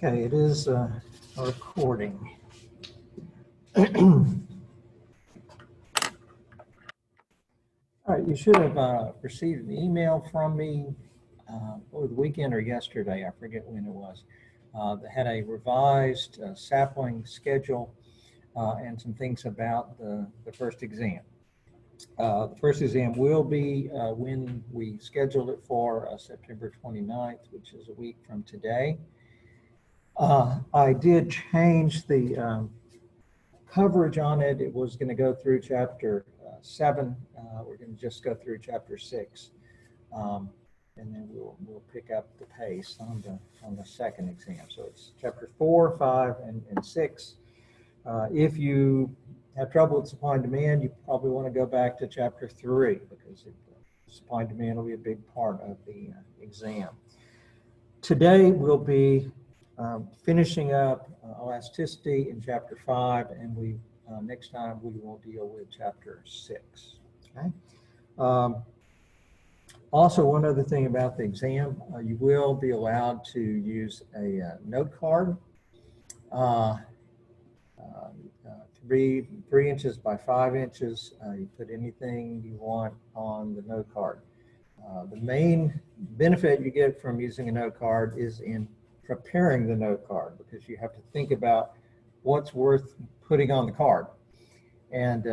Okay, it is a recording. All right, you should have received an email from me over the weekend or yesterday, I forget when it was, that had a revised sapling schedule and some things about the first exam. The first exam will be when we scheduled it for September 29th, which is a week from today. I did change the coverage on it. It was going to go through chapter 7. We're going to just go through chapter 6, and then we'll pick up the pace on the second exam. So it's chapter 4, 5, and 6. If you have trouble with supply and demand, you probably want to go back to chapter 3 because supply and demand will be a big part of the exam. Today we'll be finishing up elasticity in chapter 5, and next time we will deal with chapter 6. Okay. Also, one other thing about the exam, you will be allowed to use a note card, 3 inches by 5 inches. You put anything you want on the note card. The main benefit you get from using a note card is in preparing the note card, because you have to think about what's worth putting on the card. And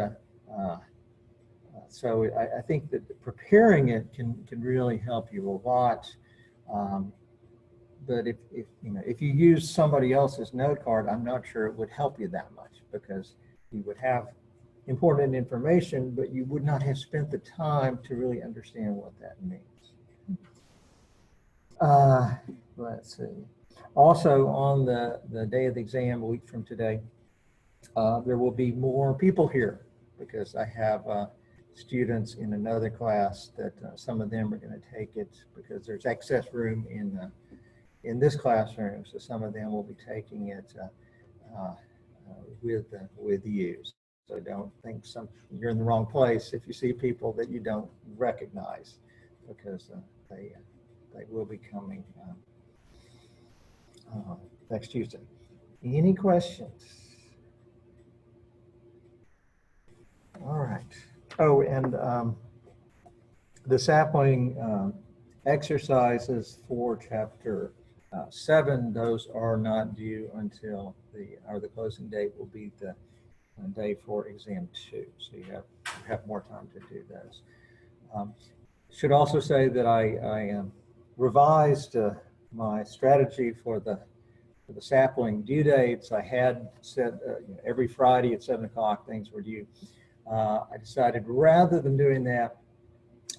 so I think that preparing it can really help you a lot. But if you use somebody else's note card, I'm not sure it would help you that much, because you would have important information, but you would not have spent the time to really understand what that means. Let's see. Also, on the day of the exam, a week from today, there will be more people here, because I have students in another class that some of them are going to take it because there's excess room in this classroom, so some of them will be taking it with you. So don't think you're in the wrong place if you see people that you don't recognize, because they will be coming next Tuesday. Any questions? All right. Oh, and the sapling exercises for chapter 7, those are not due until the closing date will be the day for exam 2. So you have more time to do those. Should also say that I revised my strategy for the sapling due dates. I had said every Friday at 7 o'clock things were due. I decided rather than doing that,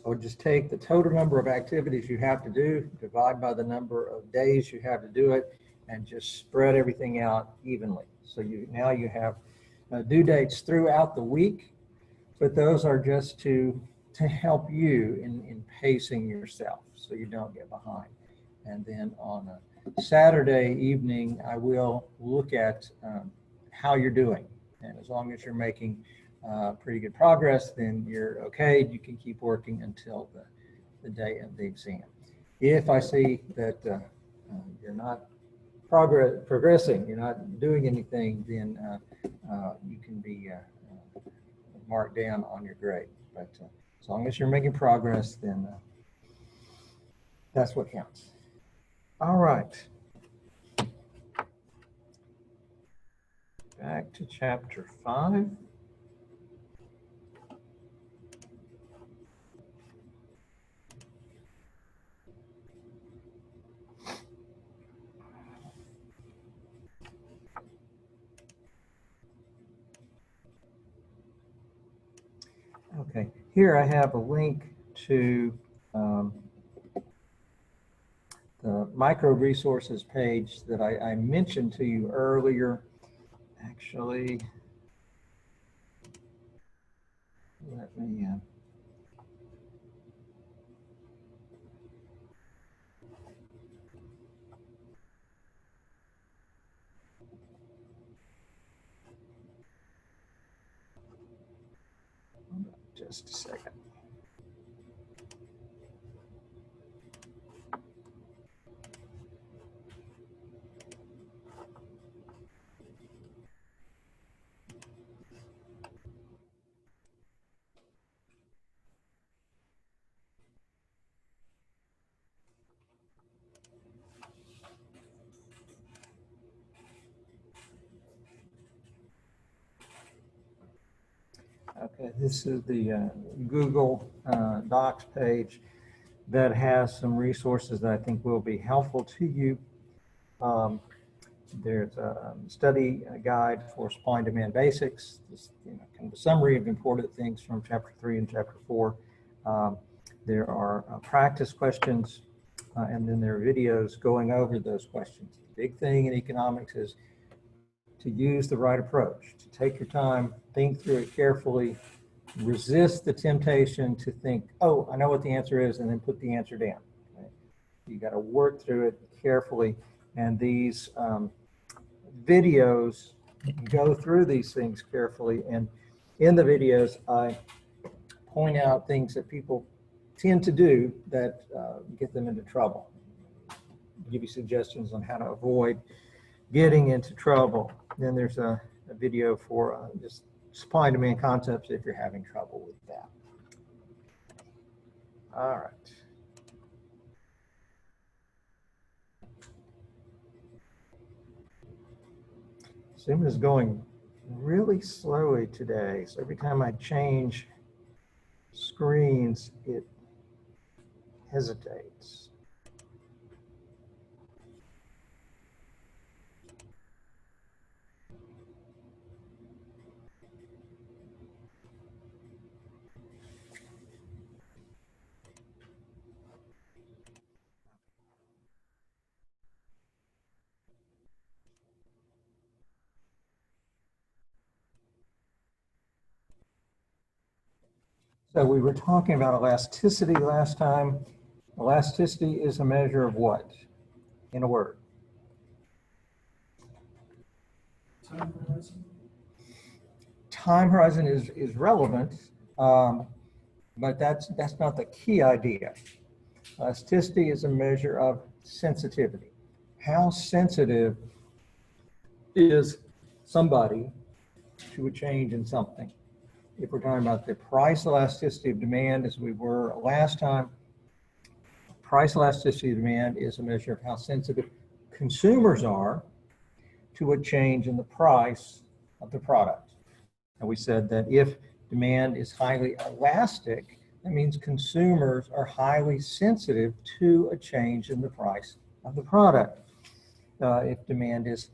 I would just take the total number of activities you have to do, divide by the number of days you have to do it, and just spread everything out evenly. So now you have due dates throughout the week, but those are just to help you in pacing yourself so you don't get behind. And then on a Saturday evening, I will look at how you're doing. And as long as you're making pretty good progress, then you're okay. You can keep working until the day of the exam. If I see that you're not progressing, you're not doing anything, then you can be marked down on your grade. But as long as you're making progress, then that's what counts. All right. Back to chapter 5. Okay, here I have a link to the micro resources page that I mentioned to you earlier. Actually, let me just a second. Okay, this is the Google Docs page that has some resources that I think will be helpful to you. There's a study guide for supply and demand basics, just, kind of a summary of important things from chapter 3 and chapter 4. There are practice questions, and then there are videos going over those questions. The big thing in economics is to use the right approach, to take your time, think through it carefully, resist the temptation to think, oh, I know what the answer is, and then put the answer down. Okay? You got to work through it carefully, and these videos go through these things carefully. And in the videos, I point out things that people tend to do that get them into trouble. Give you suggestions on how to avoid getting into trouble. Then there's a video for just supply and demand concepts if you're having trouble with that. All right. Zoom is going really slowly today, so every time I change screens, it hesitates. So we were talking about elasticity last time. Elasticity is a measure of what, in a word? Time horizon. Time horizon is relevant, but that's not the key idea. Elasticity is a measure of sensitivity. How sensitive is somebody to a change in something? If we're talking about the price elasticity of demand, as we were last time, price elasticity of demand is a measure of how sensitive consumers are to a change in the price of the product. And we said that if demand is highly elastic, that means consumers are highly sensitive to a change in the price of the product. If demand is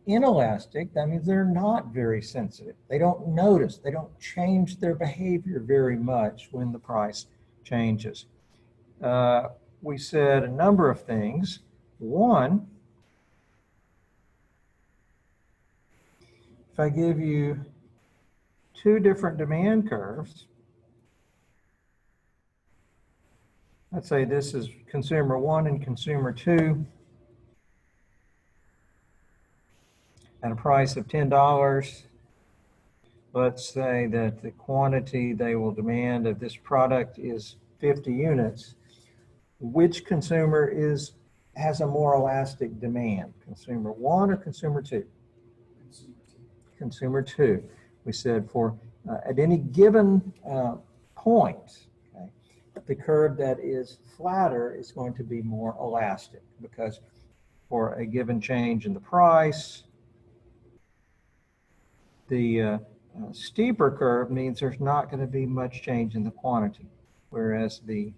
inelastic, that means they're not very sensitive. They don't notice, they don't change their behavior very much when the price changes. We said a number of things. One, if I give you two different demand curves, let's say this is consumer 1 and consumer 2, at a price of $10. Let's say that the quantity they will demand of this product is 50 units. Which consumer has a more elastic demand? Consumer 1 or consumer 2? Consumer 2. We said for at any given point, okay, the curve that is flatter is going to be more elastic, because for a given change in the price, the steeper curve means there's not going to be much change in the quantity, whereas the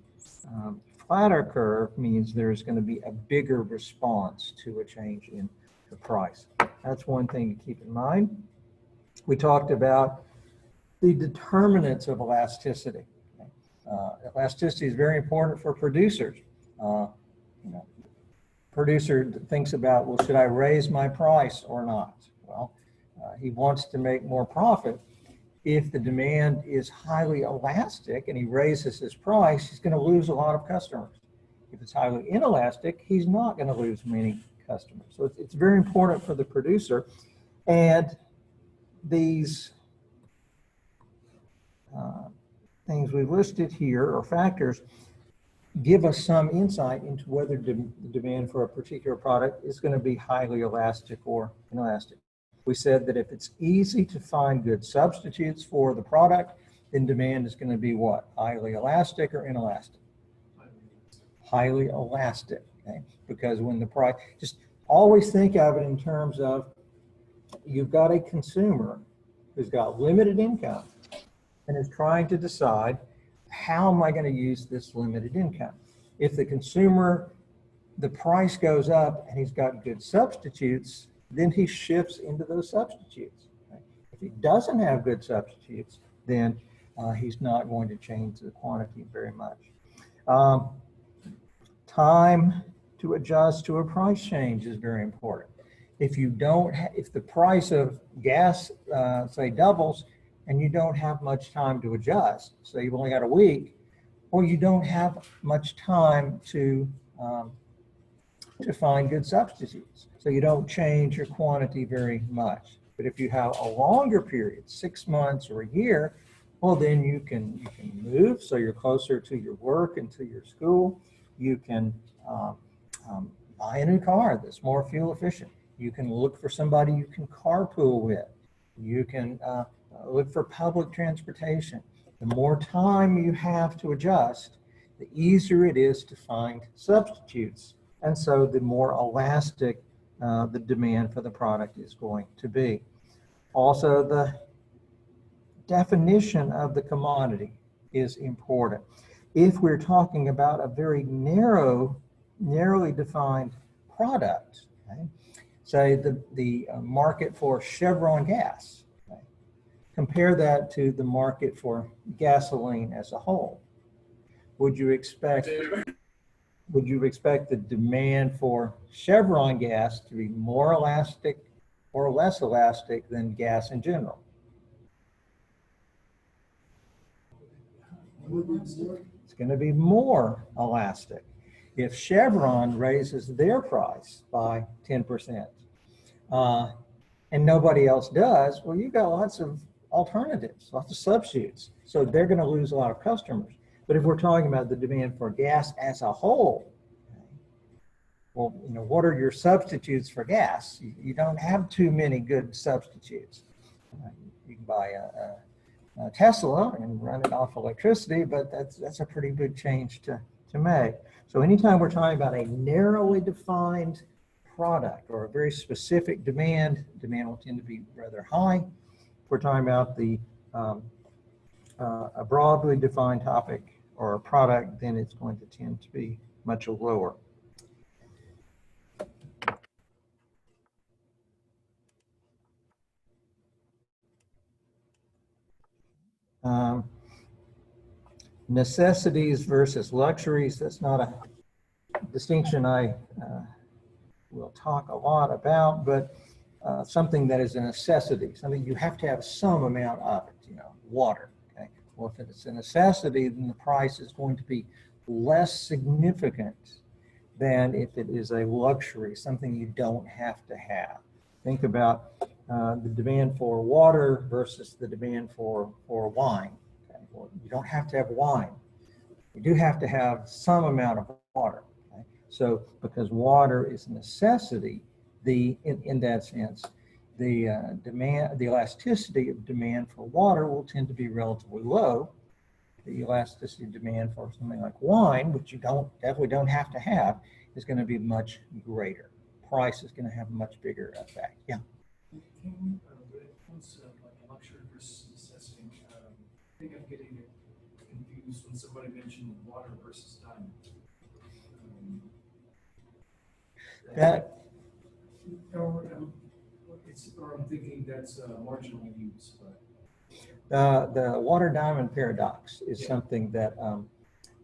flatter curve means there's going to be a bigger response to a change in the price. That's one thing to keep in mind. We talked about the determinants of elasticity. Elasticity is very important for producers. Producer thinks about, well, should I raise my price or not? Well, he wants to make more profit. If the demand is highly elastic and he raises his price, he's going to lose a lot of customers. If it's highly inelastic, he's not going to lose many customers. So it's very important for the producer. And these things we listed here, or factors, give us some insight into whether the demand for a particular product is going to be highly elastic or inelastic. We said that if it's easy to find good substitutes for the product, then demand is going to be what? Highly elastic or inelastic? Highly elastic, okay? Because when the price, just always think of it in terms of, you've got a consumer who's got limited income. and is trying to decide, how am I going to use this limited income? If the consumer, the price goes up and he's got good substitutes, then he shifts into those substitutes. If he doesn't have good substitutes, then he's not going to change the quantity very much. Time to adjust to a price change is very important. If you don't, if the price of gas, say, doubles, and you don't have much time to adjust, so you've only got a week, or you don't have much time to find good substitutes, so you don't change your quantity very much. But if you have a longer period, 6 months or a year, well, then you can move so you're closer to your work and to your school. You can buy a new car that's more fuel efficient. You can look for somebody you can carpool with. You can look for public transportation. The more time you have to adjust, the easier it is to find substitutes. And so the more elastic the demand for the product is going to be. Also, the definition of the commodity is important. If we're talking about a very narrowly defined product, okay, say the market for Chevron gas, okay, compare that to the market for gasoline as a whole. Would you expect the demand for Chevron gas to be more elastic or less elastic than gas in general? It's going to be more elastic. If Chevron raises their price by 10%, and nobody else does, well, you've got lots of alternatives, lots of substitutes. So they're going to lose a lot of customers. But if we're talking about the demand for gas as a whole, well, you know, what are your substitutes for gas? You don't have too many good substitutes. You can buy a Tesla and run it off electricity, but that's a pretty big change to make. So anytime we're talking about a narrowly defined product or a very specific demand will tend to be rather high. If we're talking about a broadly defined topic or a product, then it's going to tend to be much lower. Necessities versus luxuries, that's not a distinction I will talk a lot about, but something that is a necessity, something you have to have some amount of it, you know, water. Okay? Well, if it's a necessity, then the price is going to be less significant than if it is a luxury, something you don't have to have. Think about the demand for water versus the demand for wine. Okay? Well, you don't have to have wine. You do have to have some amount of water. Okay? So because water is a necessity, in that sense, the elasticity of demand for water will tend to be relatively low. The elasticity of demand for something like wine, which you definitely don't have to have, is going to be much greater. Price is going to have a much bigger effect. Yeah. When it comes to like luxury versus necessity, I think I'm getting it confused when somebody mentioned water versus diamond. Or I'm thinking that's marginal use, but the water diamond paradox is something that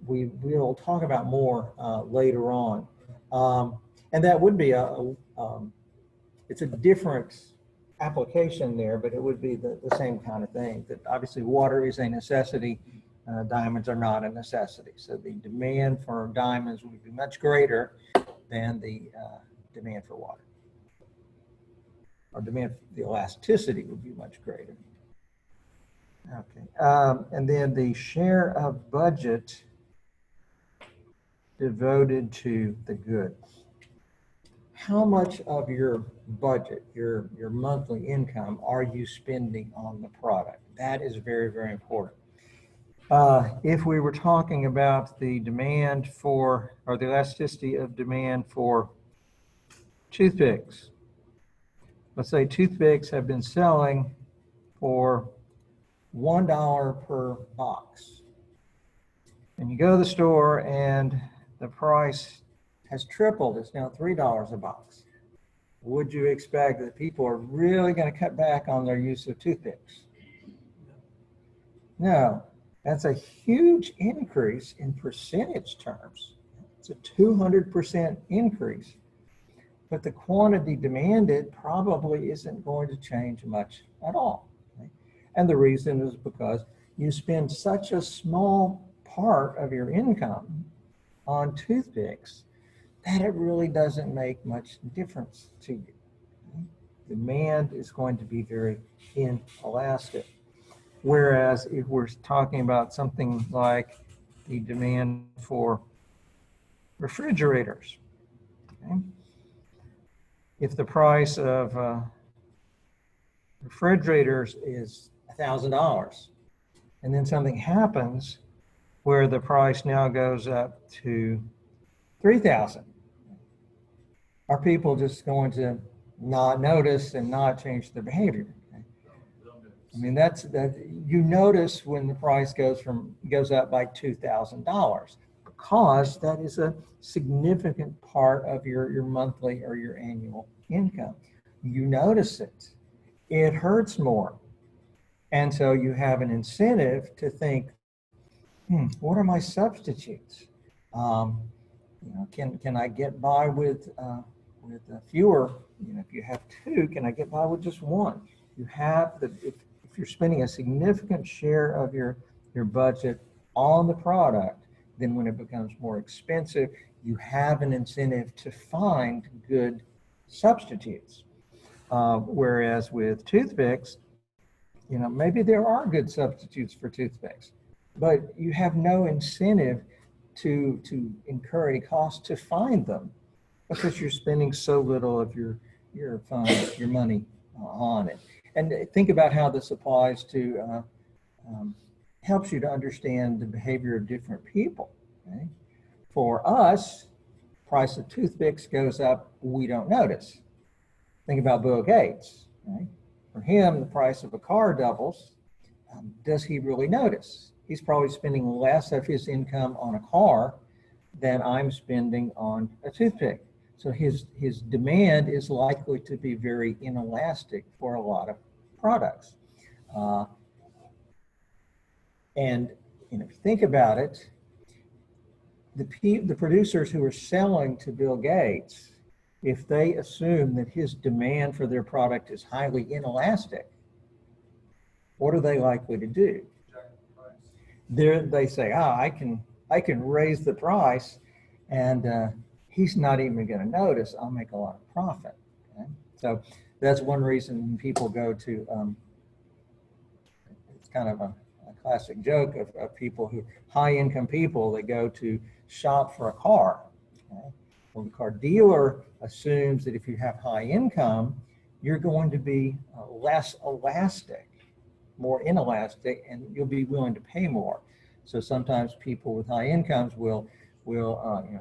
we will talk about more later on, and that would be it's a different application there, but it would be the same kind of thing. That obviously water is a necessity, diamonds are not a necessity. So the demand for diamonds would be much greater than the demand for water. Or demand, the elasticity would be much greater. Okay, and then the share of budget devoted to the goods. How much of your budget, your monthly income, are you spending on the product? That is very, very important. If we were talking about the demand for, or the elasticity of demand for toothpicks, let's say toothpicks have been selling for $1 per box. And you go to the store and the price has tripled. It's now $3 a box. Would you expect that people are really going to cut back on their use of toothpicks? No, that's a huge increase in percentage terms. It's a 200% increase. But the quantity demanded probably isn't going to change much at all. Okay? And the reason is because you spend such a small part of your income on toothpicks that it really doesn't make much difference to you. Okay? Demand is going to be very inelastic. Whereas if we're talking about something like the demand for refrigerators, okay? If the price of refrigerators is $1,000 and then something happens where the price now goes up to $3,000, are people just going to not notice and not change their behavior? Okay? I mean, that you notice when the price goes up by $2,000 because that is a significant part of your monthly or your annual income. You notice it. It hurts more. And so you have an incentive to think, what are my substitutes? Can I get by with fewer? If you have two, can I get by with just one? You have if you're spending a significant share of your budget on the product, then when it becomes more expensive, you have an incentive to find good substitutes. Whereas with toothpicks, maybe there are good substitutes for toothpicks, but you have no incentive to incur any cost to find them because you're spending so little of your funds, your money on it. And think about how this applies to helps you to understand the behavior of different people. Okay? For us, price of toothpicks goes up, we don't notice. Think about Bill Gates. Right? For him, the price of a car doubles. Does he really notice? He's probably spending less of his income on a car than I'm spending on a toothpick. So his demand is likely to be very inelastic for a lot of products. And if you think about it, the producers who are selling to Bill Gates, if they assume that his demand for their product is highly inelastic, what are they likely to do? They say, I can raise the price and he's not even going to notice. I'll make a lot of profit. Okay? So that's one reason people go to, it's kind of a classic joke of people high income people, they go to shop for a car. Okay? Well, the car dealer assumes that if you have high income, you're going to be less elastic, more inelastic, and you'll be willing to pay more. So sometimes people with high incomes will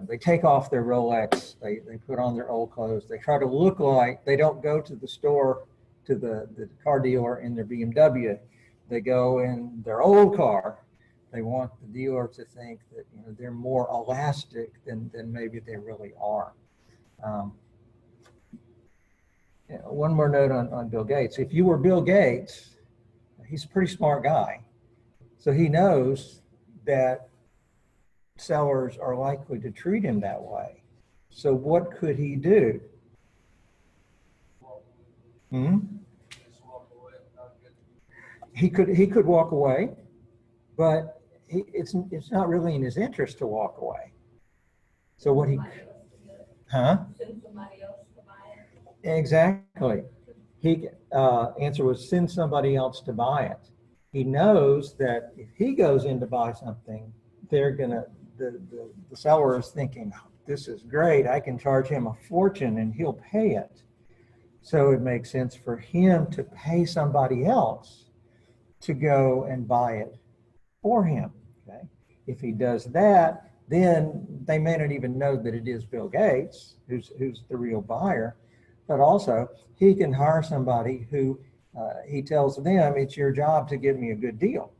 they take off their Rolex, they put on their old clothes, they try to look like, they don't go to the store, to the car dealer in their BMW. They go in their old car. They want the dealer to think that they're more elastic than maybe they really are. One more note on Bill Gates. If you were Bill Gates, he's a pretty smart guy. So he knows that sellers are likely to treat him that way. So what could he do? He could walk away, but it's not really in his interest to walk away. So what he, Send somebody else to buy it. Exactly. Answer was send somebody else to buy it. He knows that if he goes in to buy something, the seller is thinking, this is great, I can charge him a fortune and he'll pay it. So it makes sense for him to pay somebody else to go and buy it for him. Okay? If he does that, then they may not even know that it is Bill Gates who's the real buyer, but also he can hire somebody who he tells them, it's your job to give me a good deal.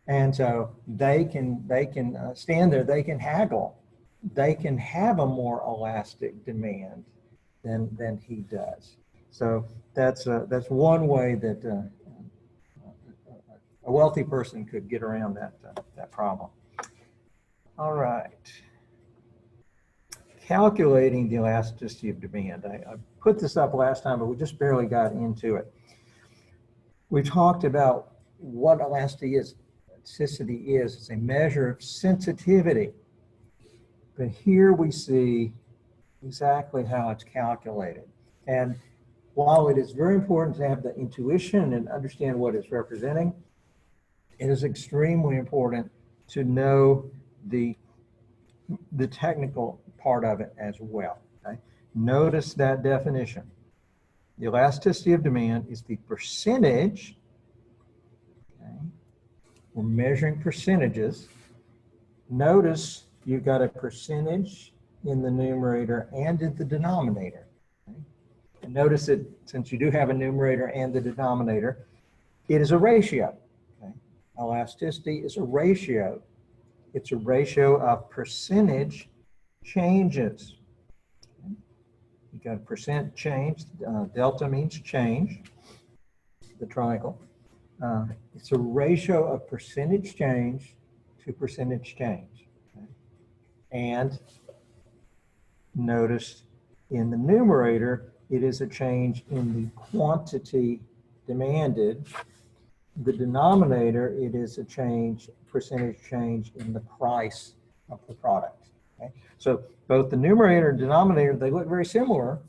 And so they can stand there, they can haggle, they can have a more elastic demand than he does. So that's one way that a wealthy person could get around that problem. All right. Calculating the elasticity of demand. I put this up last time, but we just barely got into it. We talked about what elasticity is. It's a measure of sensitivity. But here we see exactly how it's calculated. And while it is very important to have the intuition and understand what it's representing, it is extremely important to know the technical part of it as well. Okay? Notice that definition. The elasticity of demand is the percentage. Okay? We're measuring percentages. Notice you've got a percentage in the numerator and in the denominator. Okay? And notice that since you do have a numerator and the denominator, it is a ratio. Okay? Elasticity is a ratio. It's a ratio of percentage changes. Okay? You've got a percent change. Delta means change, the triangle. It's a ratio of percentage change to percentage change. Okay? And notice in the numerator, it is a change in the quantity demanded. The denominator, it is a percentage change in the price of the product. Okay? So both the numerator and denominator, they look very similar,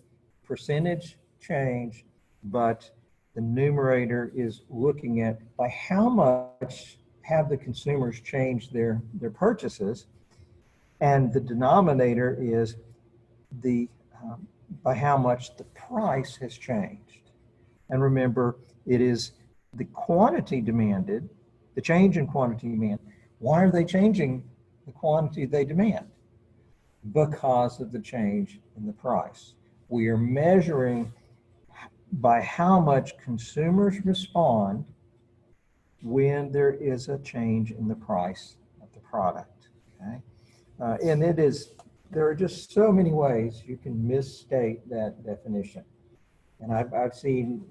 percentage change, but the numerator is looking at by how much have the consumers changed their purchases, and the denominator is by how much the price has changed. And remember, it is the quantity demanded, the change in quantity demand. Why are they changing the quantity they demand? Because of the change in the price. We are measuring by how much consumers respond when there is a change in the price of the product. Okay? And there are just so many ways you can misstate that definition. And I've seen,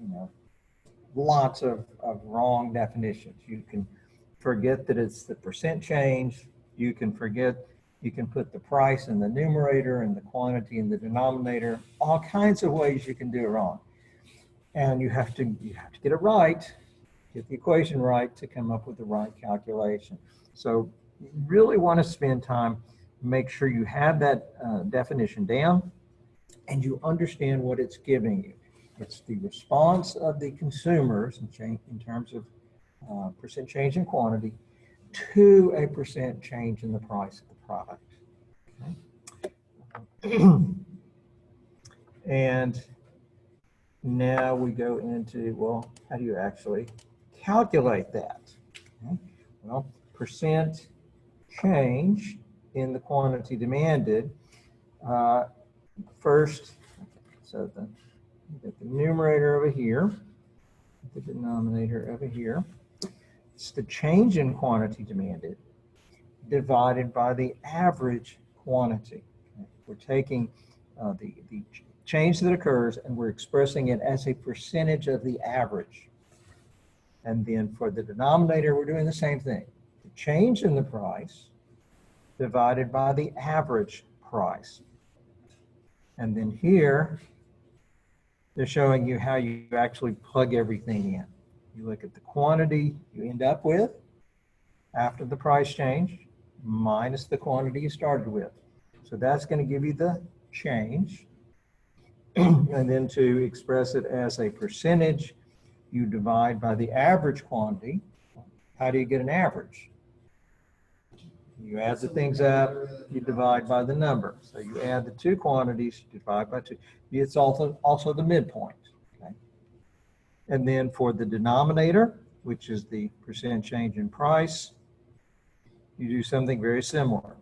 lots of wrong definitions. You can forget that it's the percent change. You can put the price in the numerator and the quantity in the denominator. All kinds of ways you can do it wrong. And you have to get it right, get the equation right to come up with the right calculation. So you really want to spend time, make sure you have that definition down and you understand what it's giving you. It's the response of the consumers in terms of percent change in quantity to a percent change in the price of the product. Okay. And now we go into, well, how do you actually calculate that? Okay. Well, percent change in the quantity demanded. First, so you got the numerator over here, the denominator over here. It's the change in quantity demanded divided by the average quantity. Okay. We're taking the change that occurs and we're expressing it as a percentage of the average. And then for the denominator, we're doing the same thing. The change in the price divided by the average price. And then here, they're showing you how you actually plug everything in. You look at the quantity you end up with after the price change minus the quantity you started with. So that's going to give you the change. And then to express it as a percentage, you divide by the average quantity. How do you get an average? You add the things up, you divide by the number. So you add the two quantities, you divide by two. It's also the midpoint. Okay? And then for the denominator, which is the percent change in price, you do something very similar.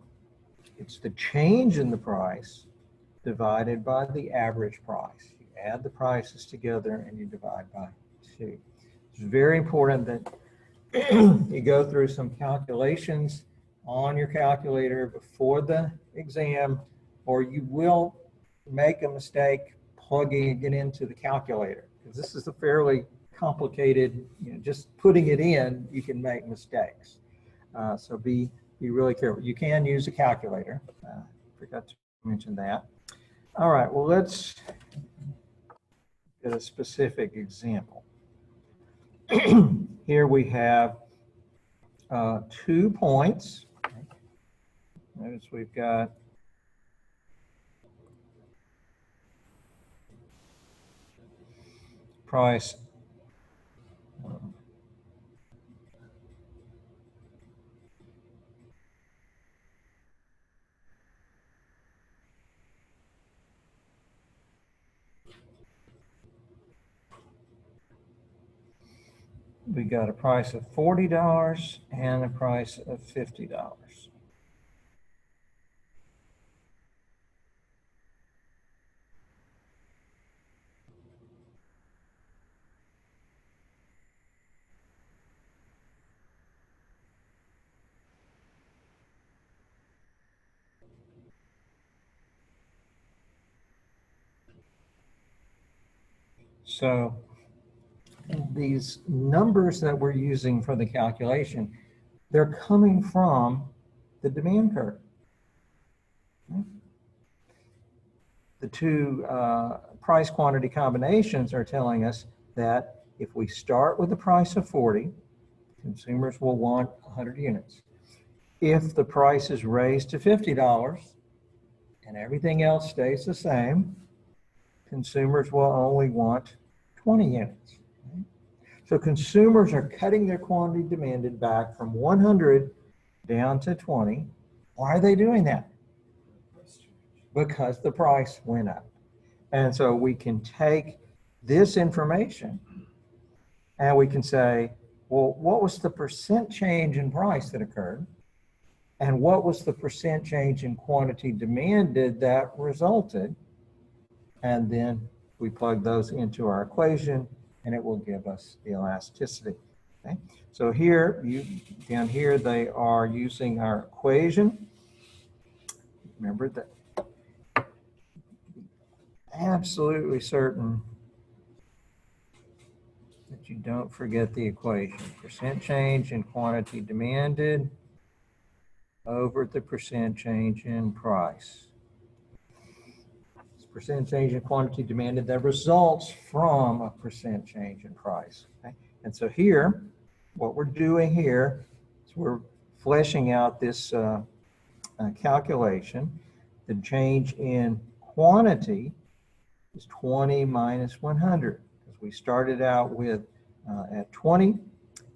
It's the change in the price divided by the average price. You add the prices together and you divide by 2. It's very important that you go through some calculations on your calculator before the exam, or you will make a mistake plugging it into the calculator. Because this is a fairly complicated, just putting it in, you can make mistakes. So be really careful. You can use a calculator. Forgot to mention that. All right, well, let's get a specific example. Here we have 2 points. Notice we've got price we got a price of $40 and a price of $50. So these numbers that we're using for the calculation, they're coming from the demand curve. The 2 price quantity combinations are telling us that if we start with a price of 40, consumers will want 100 units. If the price is raised to $50 and everything else stays the same, consumers will only want 20 units. So consumers are cutting their quantity demanded back from 100 down to 20. Why are they doing that? Because the price went up. And so we can take this information and we can say, well, what was the percent change in price that occurred? And what was the percent change in quantity demanded that resulted? And then we plug those into our equation and it will give us the elasticity. Okay? So here, down here, they are using our equation. Remember that. Absolutely certain that you don't forget the equation. Percent change in quantity demanded over the percent change in price. It's percent change in quantity demanded that results from a percent change in price. Okay? And so here, what we're doing here is we're fleshing out this calculation. The change in quantity is 20 minus 100, because we started out with at 20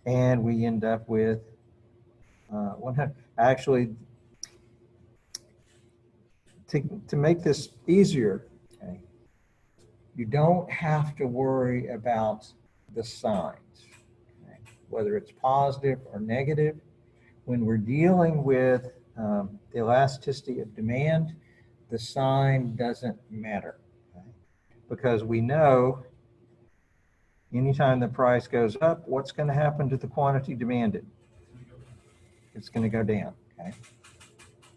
and we end up with 100. Actually, to make this easier, okay, you don't have to worry about the signs, okay, whether it's positive or negative. When we're dealing with the elasticity of demand, the sign doesn't matter. Because we know anytime the price goes up, what's going to happen to the quantity demanded? It's going to go down. Okay?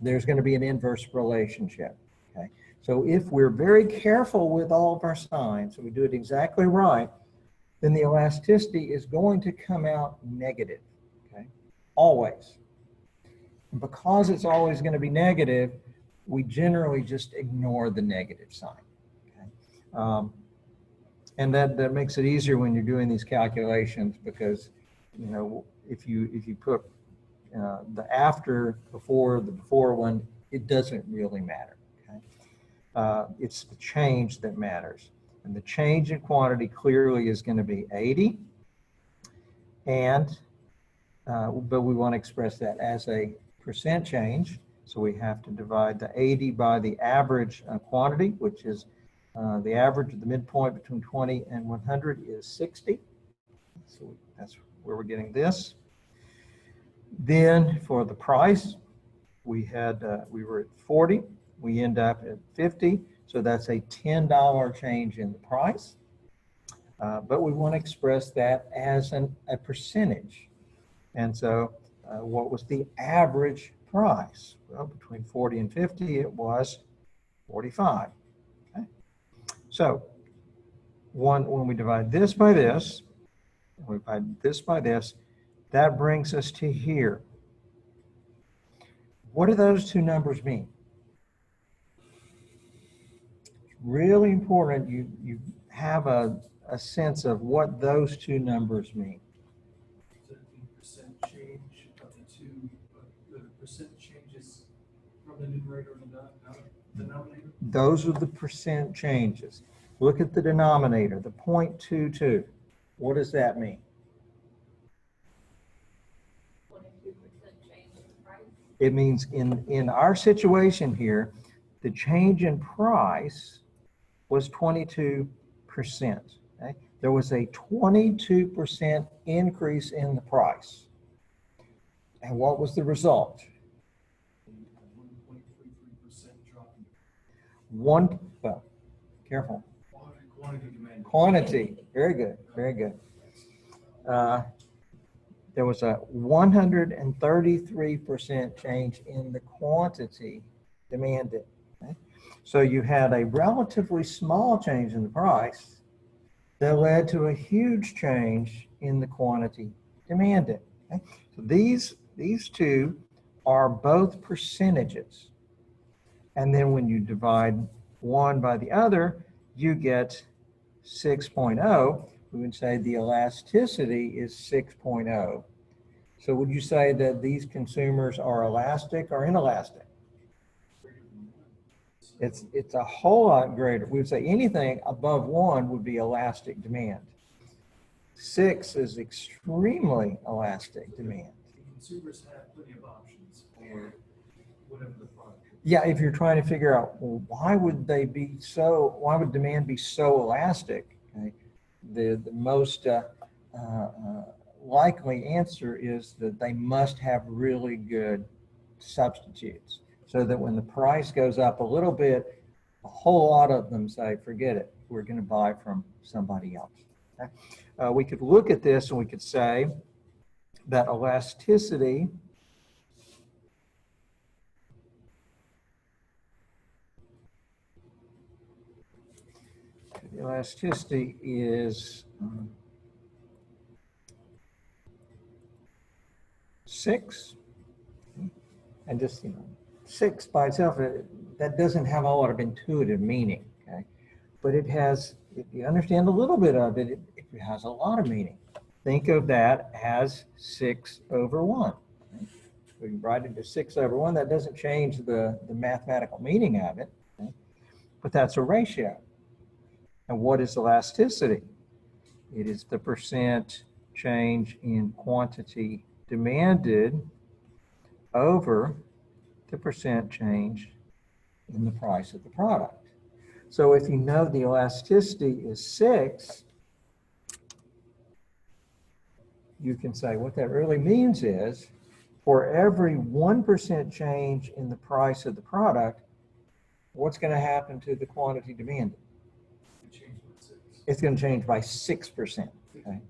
There's going to be an inverse relationship. Okay? So if we're very careful with all of our signs, and we do it exactly right, then the elasticity is going to come out negative. Okay? Always. And because it's always going to be negative, we generally just ignore the negative sign. And that makes it easier when you're doing these calculations, because if you put the after before the before one, it doesn't really matter. Okay? It's the change that matters, and the change in quantity clearly is going to be 80, and but we want to express that as a percent change, so we have to divide the 80 by the average quantity, which is the average of the midpoint between 20 and 100 is 60. So that's where we're getting this. Then for the price, we were at 40. We end up at 50. So that's a $10 change in the price. but we want to express that as a percentage. And so what was the average price? Well, between 40 and 50, it was 45. Okay? So when we divide this by this, and we divide this by this, that brings us to here. What do those two numbers mean? It's really important you have a sense of what those two numbers mean. The percent change of the two, the percent changes from the numerator and the denominator? Those are the percent changes. Look at the denominator, the 0.22. What does that mean? 22% change in price. It means in our situation here, the change in price was 22%. Okay? There was a 22% increase in the price. And what was the result? 1.33% drop in Well, careful. quantity demand. Quantity, very good, very good. There was a 133% change in the quantity demanded. Okay? So you had a relatively small change in the price that led to a huge change in the quantity demanded. Okay? So these two are both percentages. And then when you divide one by the other, you get 6.0. We would say the elasticity is 6.0. So would you say that these consumers are elastic or inelastic? It's a whole lot greater. We would say anything above 1 would be elastic demand. 6 is extremely elastic demand. The consumers have plenty of options for whatever the product is. Yeah, if you're trying to figure out, well, why would demand be so elastic? Okay? The most likely answer is that they must have really good substitutes, so that when the price goes up a little bit, a whole lot of them say, forget it, we're going to buy from somebody else. Okay? We could look at this and we could say that elasticity is 6. And just, 6 by itself, that doesn't have a lot of intuitive meaning, okay? But it has, if you understand a little bit of it, it has a lot of meaning. Think of that as 6 over 1. Okay? We can write it as 6 over 1. That doesn't change the mathematical meaning of it, okay? But that's a ratio. And what is elasticity? It is the percent change in quantity demanded over the percent change in the price of the product. So if you know the elasticity is 6, you can say what that really means is for every 1% change in the price of the product, what's going to happen to the quantity demanded? It's going to change by 6%. Okay?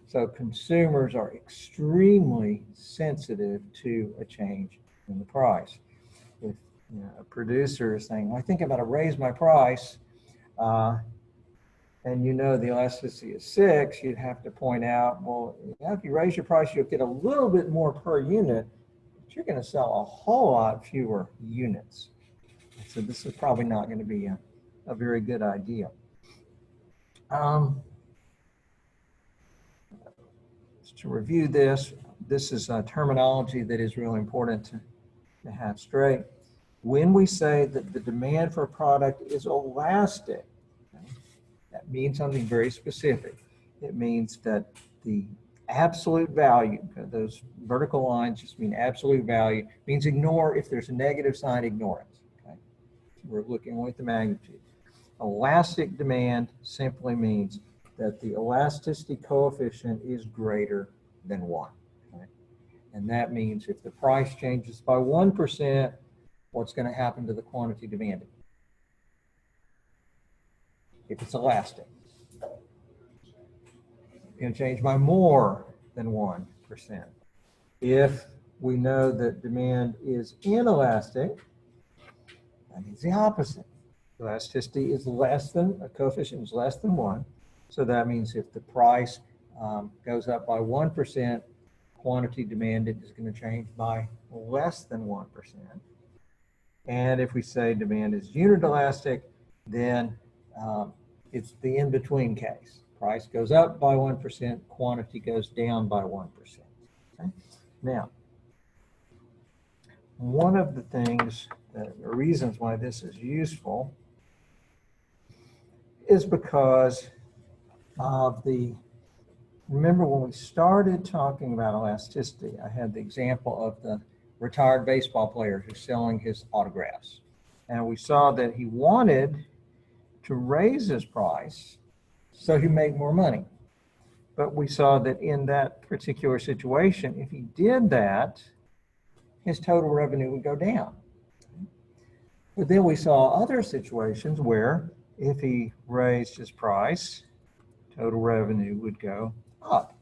So consumers are extremely sensitive to a change in the price. If a producer is saying, well, I think I'm going to raise my price, and the elasticity is 6, you'd have to point out, well, if you raise your price, you'll get a little bit more per unit, but you're going to sell a whole lot fewer units. So this is probably not going to be a very good idea. To review this is a terminology that is really important to have straight. When we say that the demand for a product is elastic, okay, that means something very specific. It means that the absolute value, those vertical lines just mean absolute value, means ignore, if there's a negative sign, ignore it. Okay? We're looking only at the magnitude. Elastic demand simply means that the elasticity coefficient is greater than 1. Okay? And that means if the price changes by 1%, what's going to happen to the quantity demanded? If it's elastic. going to change by more than 1%. If we know that demand is inelastic, that means the opposite. Elasticity is less than, a coefficient is less than 1. So that means if the price goes up by 1%, quantity demanded is going to change by less than 1%. And if we say demand is unit elastic, then it's the in-between case. Price goes up by 1%, quantity goes down by 1%. Okay? Now, one of the things, the reasons why this is useful is because of remember when we started talking about elasticity, I had the example of the retired baseball player who's selling his autographs. And we saw that he wanted to raise his price so he made more money. But we saw that in that particular situation, if he did that, his total revenue would go down. But then we saw other situations where if he raised his price, total revenue would go up.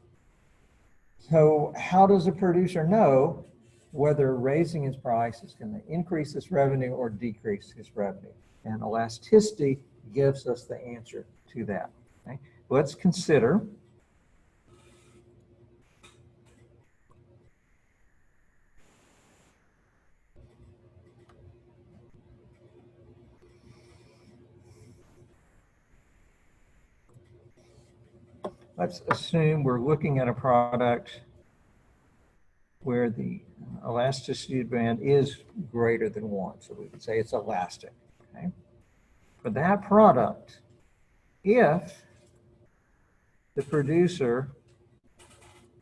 So how does a producer know whether raising his price is going to increase his revenue or decrease his revenue? And elasticity gives us the answer to that. Okay? Let's consider let's assume we're looking at a product where the elasticity band is greater than 1. So we would say it's elastic. Okay? For that product, if the producer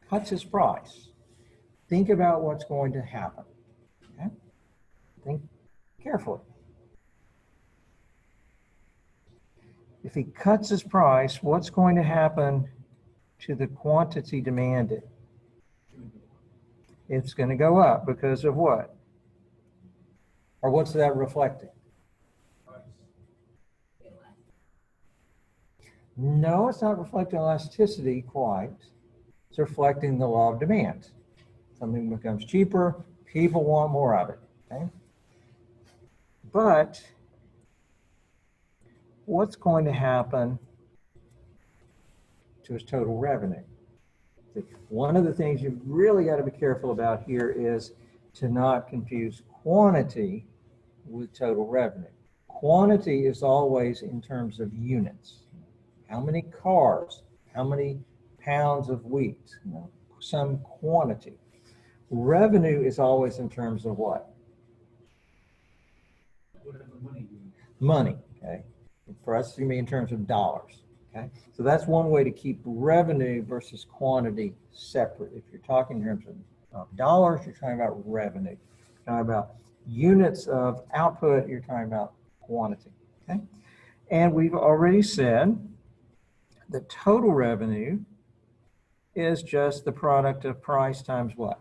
cuts his price, think about what's going to happen. Okay? Think carefully. If he cuts his price, what's going to happen to the quantity demanded? It's going to go up because of what? Or what's that reflecting? No, it's not reflecting elasticity quite. It's reflecting the law of demand. Something becomes cheaper, people want more of it. Okay? But what's going to happen to his total revenue? One of the things you've really got to be careful about here is to not confuse quantity with total revenue. Quantity is always in terms of units. How many cars? How many pounds of wheat? You know, some quantity. Revenue is always in terms of what? Whatever money you need. Money, okay? For us, you mean in terms of dollars. Okay, so that's one way to keep revenue versus quantity separate. If you're talking in terms of dollars, you're talking about revenue. You're talking about units of output, you're talking about quantity. Okay, and we've already said that total revenue is just the product of price times what?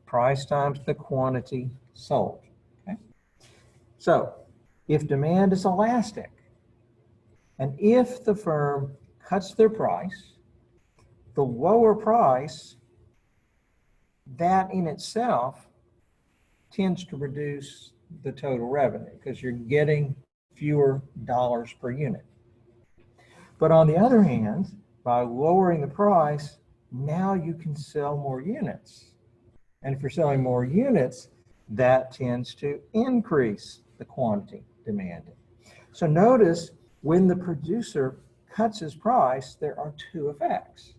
Price times the quantity sold. Okay, so if demand is elastic, and if the firm cuts their price, the lower price, that in itself tends to reduce the total revenue because you're getting fewer dollars per unit. But on the other hand, by lowering the price, now you can sell more units. And if you're selling more units, that tends to increase the quantity demanded. So notice, when the producer cuts his price, there are two effects.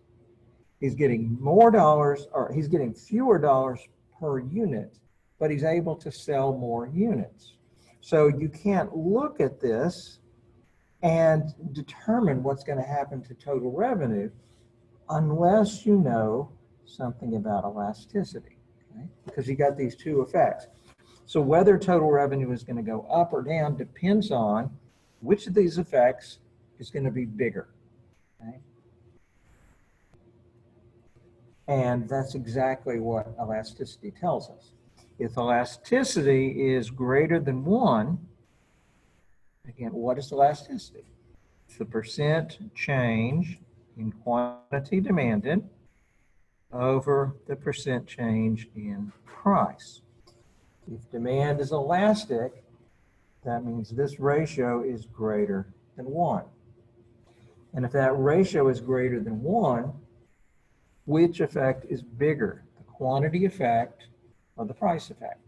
He's getting more dollars, or he's getting fewer dollars per unit, but he's able to sell more units. So you can't look at this and determine what's going to happen to total revenue unless you know something about elasticity, okay? Because you got these two effects. So whether total revenue is going to go up or down depends on which of these effects is going to be bigger, okay? And that's exactly what elasticity tells us. If elasticity is greater than 1, again, what is elasticity? It's the percent change in quantity demanded over the percent change in price. If demand is elastic, that means this ratio is greater than 1. And if that ratio is greater than 1, which effect is bigger, the quantity effect or the price effect?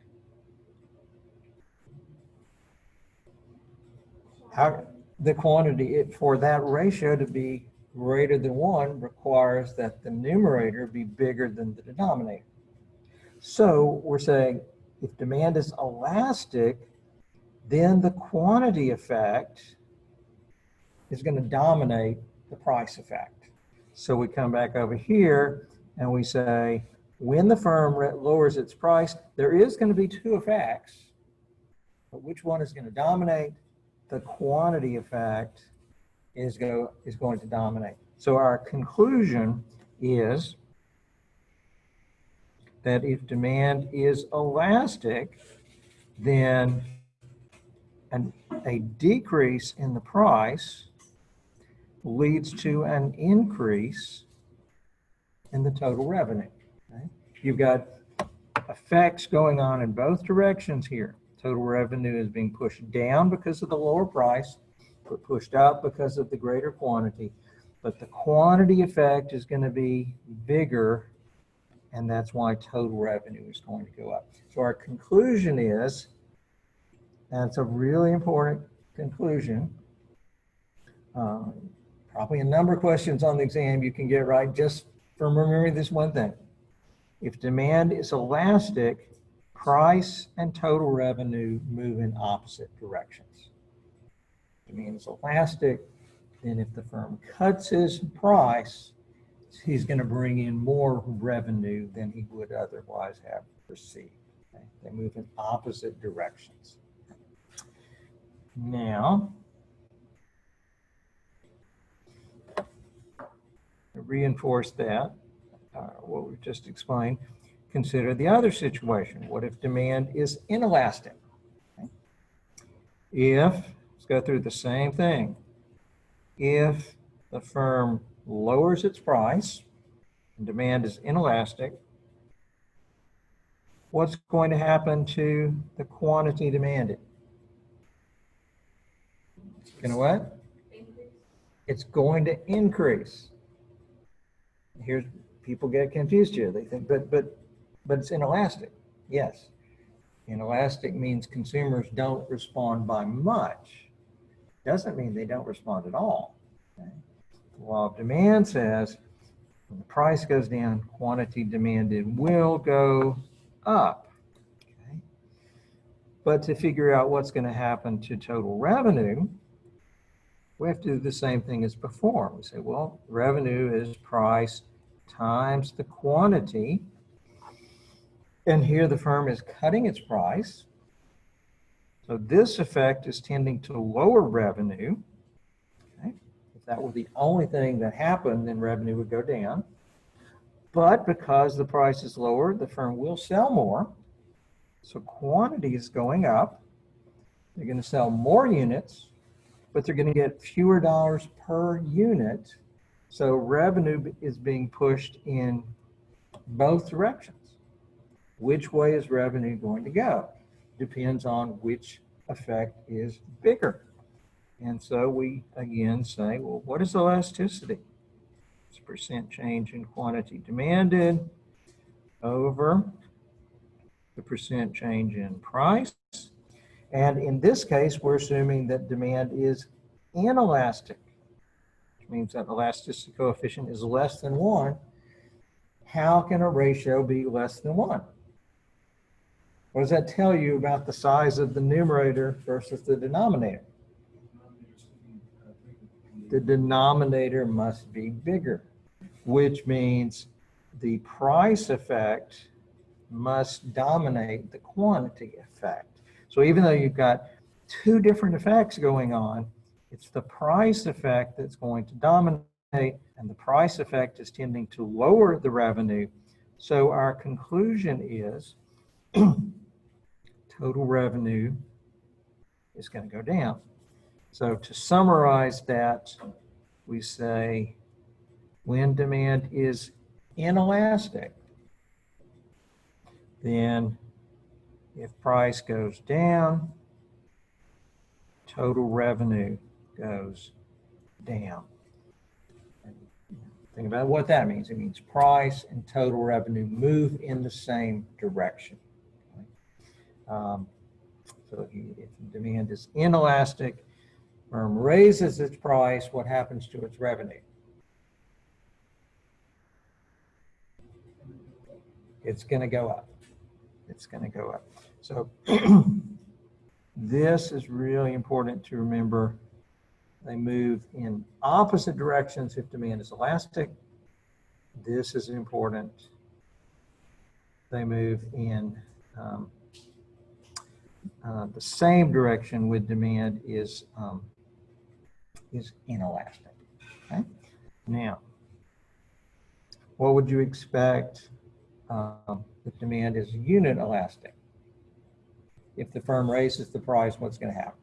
The quantity, for that ratio to be greater than 1 requires that the numerator be bigger than the denominator. So we're saying if demand is elastic, then the quantity effect is going to dominate the price effect. So we come back over here and we say, when the firm lowers its price, there is going to be two effects, but which one is going to dominate? The quantity effect is going to dominate. So our conclusion is that if demand is elastic, then a decrease in the price leads to an increase in the total revenue. Okay? You've got effects going on in both directions here. Total revenue is being pushed down because of the lower price, but pushed up because of the greater quantity. But the quantity effect is going to be bigger, and that's why total revenue is going to go up. So our conclusion is, and it's a really important conclusion, probably a number of questions on the exam you can get right just from remembering this one thing. If demand is elastic, price and total revenue move in opposite directions. Demand is elastic, then if the firm cuts his price, he's going to bring in more revenue than he would otherwise have received. Okay? They move in opposite directions. Now, to reinforce that, what we've just explained, consider the other situation. What if demand is inelastic? Okay. Let's go through the same thing. If the firm lowers its price and demand is inelastic, what's going to happen to the quantity demanded? It's going to what? Increase. It's going to increase. Here's, people get confused here. They think, but it's inelastic. Yes. Inelastic means consumers don't respond by much. Doesn't mean they don't respond at all. Okay? The law of demand says when the price goes down, quantity demanded will go up. Okay? But to figure out what's going to happen to total revenue, we have to do the same thing as before. We say, well, revenue is price times the quantity. And here the firm is cutting its price. So this effect is tending to lower revenue. Okay? If that were the only thing that happened, then revenue would go down. But because the price is lower, the firm will sell more. So quantity is going up. They're going to sell more units, but they're going to get fewer dollars per unit. So revenue is being pushed in both directions. Which way is revenue going to go? Depends on which effect is bigger. And so we again say, well, what is elasticity? It's percent change in quantity demanded over the percent change in price. And in this case, we're assuming that demand is inelastic, which means that elasticity coefficient is less than 1. How can a ratio be less than 1? What does that tell you about the size of the numerator versus the denominator? The denominator must be bigger, which means the price effect must dominate the quantity effect. So even though you've got two different effects going on, it's the price effect that's going to dominate, and the price effect is tending to lower the revenue. So our conclusion is total revenue is going to go down. So to summarize that, we say when demand is inelastic, then if price goes down, total revenue goes down. And think about what that means. It means price and total revenue move in the same direction. So if demand is inelastic, firm raises its price, what happens to its revenue? It's going to go up. It's going to go up. So this is really important to remember. They move in opposite directions if demand is elastic. This is important. They move in the same direction with demand is inelastic. Okay. Now, what would you expect if demand is unit elastic? If the firm raises the price, what's going to happen?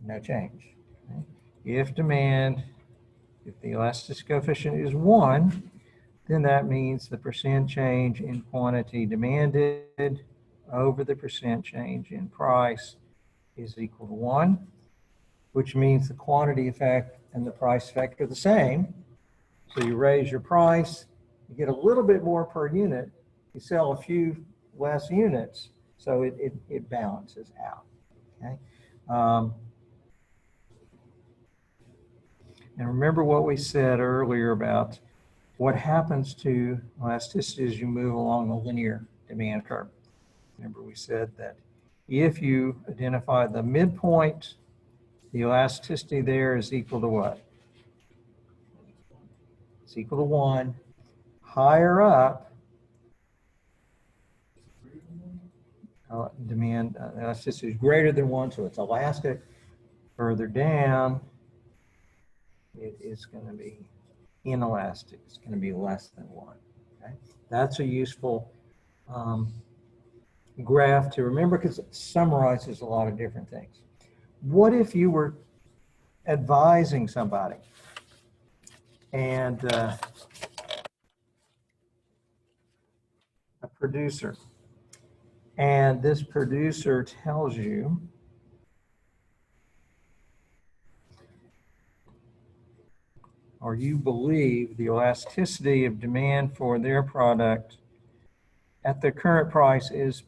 No change. Okay. If the elasticity coefficient is 1, then that means the percent change in quantity demanded over the percent change in price is equal to 1, which means the quantity effect and the price effect are the same. So you raise your price, you get a little bit more per unit, you sell a few less units, so it balances out. Okay. And remember what we said earlier about what happens to elasticity as you move along the linear demand curve. Remember we said that if you identify the midpoint, the elasticity there is equal to what? It's equal to 1. Higher up, demand elasticity is greater than 1, so it's elastic. Further down, it is going to be inelastic. It's going to be less than 1. Okay? That's a useful graph to remember because it summarizes a lot of different things. What if you were advising somebody and a producer, and this producer tells you or you believe the elasticity of demand for their product at their current price is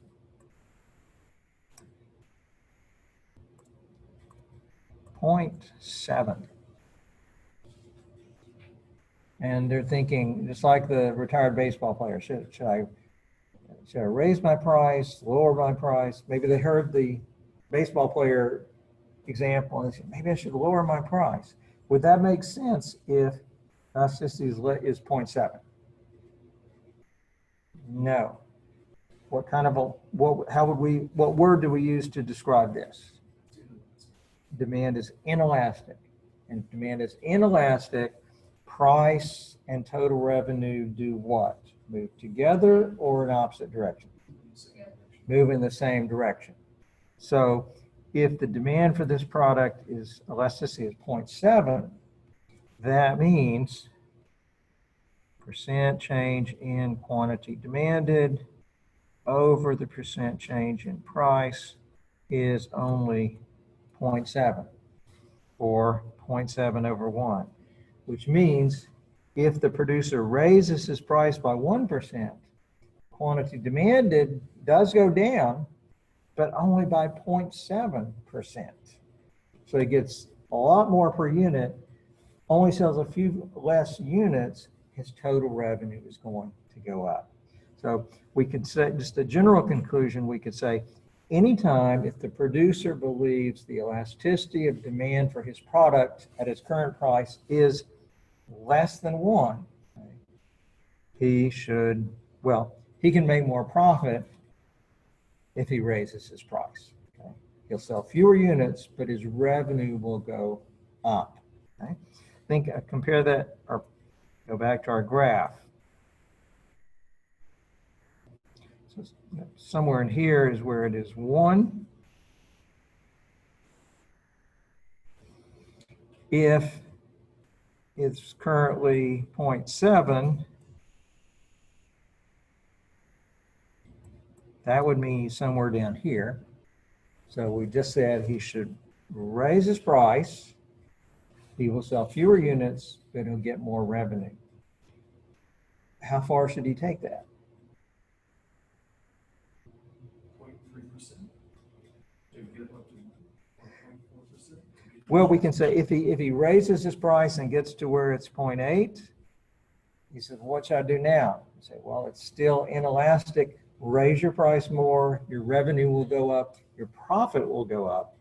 0.7. And they're thinking, just like the retired baseball player, should I raise my price, lower my price? Maybe they heard the baseball player example and they said, maybe I should lower my price. Would that make sense if elasticity is 0.7? No. What kind of what word do we use to describe this? Demand is inelastic. And if demand is inelastic, price and total revenue do what? Move together or in opposite direction? Move in the same direction. So if the demand for this product is elasticity is 0.7, that means percent change in quantity demanded over the percent change in price is only 0.7 or 0.7 over 1, which means if the producer raises his price by 1%, quantity demanded does go down, but only by 0.7%. So he gets a lot more per unit, only sells a few less units, his total revenue is going to go up. So we could say, just a general conclusion, we could say, anytime if the producer believes the elasticity of demand for his product at its current price is less than 1, he can make more profit if he raises his price. He'll sell fewer units, but his revenue will go up. think, compare that, or go back to our graph. So somewhere in here is where it is 1. If it's currently 0.7, that would mean he's somewhere down here. So we just said he should raise his price. He will sell fewer units, but he'll get more revenue. How far should he take that? 0.3%. To get up to 1.4%. Well, we can say if he raises his price and gets to where it's 0.8, he says, what should I do now? You say, well, it's still inelastic. Raise your price more, your revenue will go up, your profit will go up.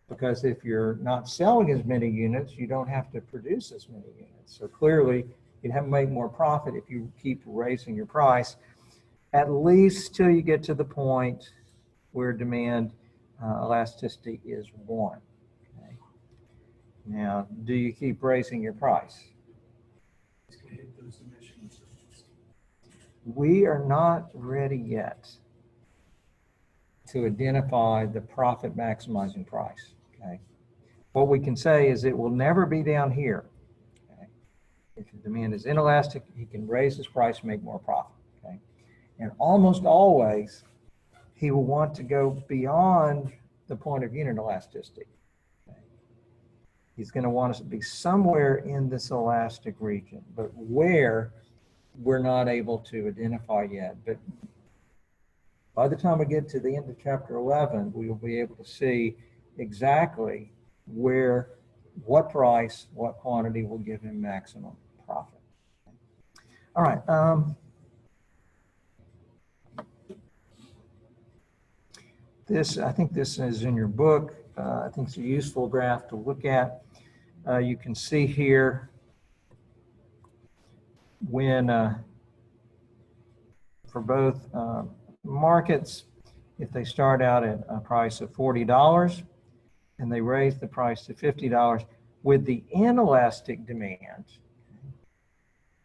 Because if you're not selling as many units, you don't have to produce as many units. So clearly, you'd have to make more profit if you keep raising your price, at least till you get to the point where demand elasticity is 1. Okay. Now, do you keep raising your price? It's going to hit those diminishing returns. We are not ready yet to identify the profit maximizing price. Okay. What we can say is it will never be down here. Okay. If the demand is inelastic, he can raise his price, make more profit. Okay. And almost always, he will want to go beyond the point of unit elasticity. Okay. He's going to want us to be somewhere in this elastic region, but where we're not able to identify yet. But by the time we get to the end of chapter 11, we will be able to see exactly where, what price, what quantity will give him maximum profit. All right. I think this is in your book. I think it's a useful graph to look at. You can see here when for both markets, if they start out at a price of $40 and they raise the price to $50 with the inelastic demand,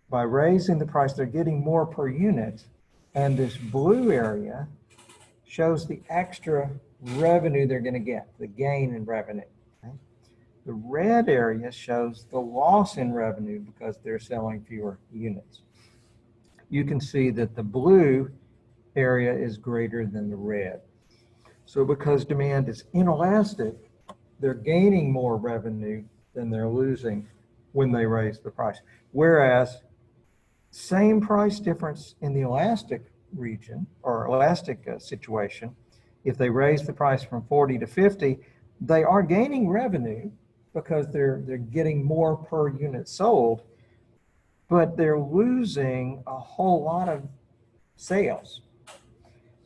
by raising the price, they're getting more per unit, and this blue area shows the extra revenue they're going to get, the gain in revenue. Okay? The red area shows the loss in revenue because they're selling fewer units. You can see that the blue area is greater than the red. So because demand is inelastic, they're gaining more revenue than they're losing when they raise the price. Whereas same price difference in the elastic region or elastic situation, if they raise the price from 40 to 50, they are gaining revenue because they're getting more per unit sold, but they're losing a whole lot of sales.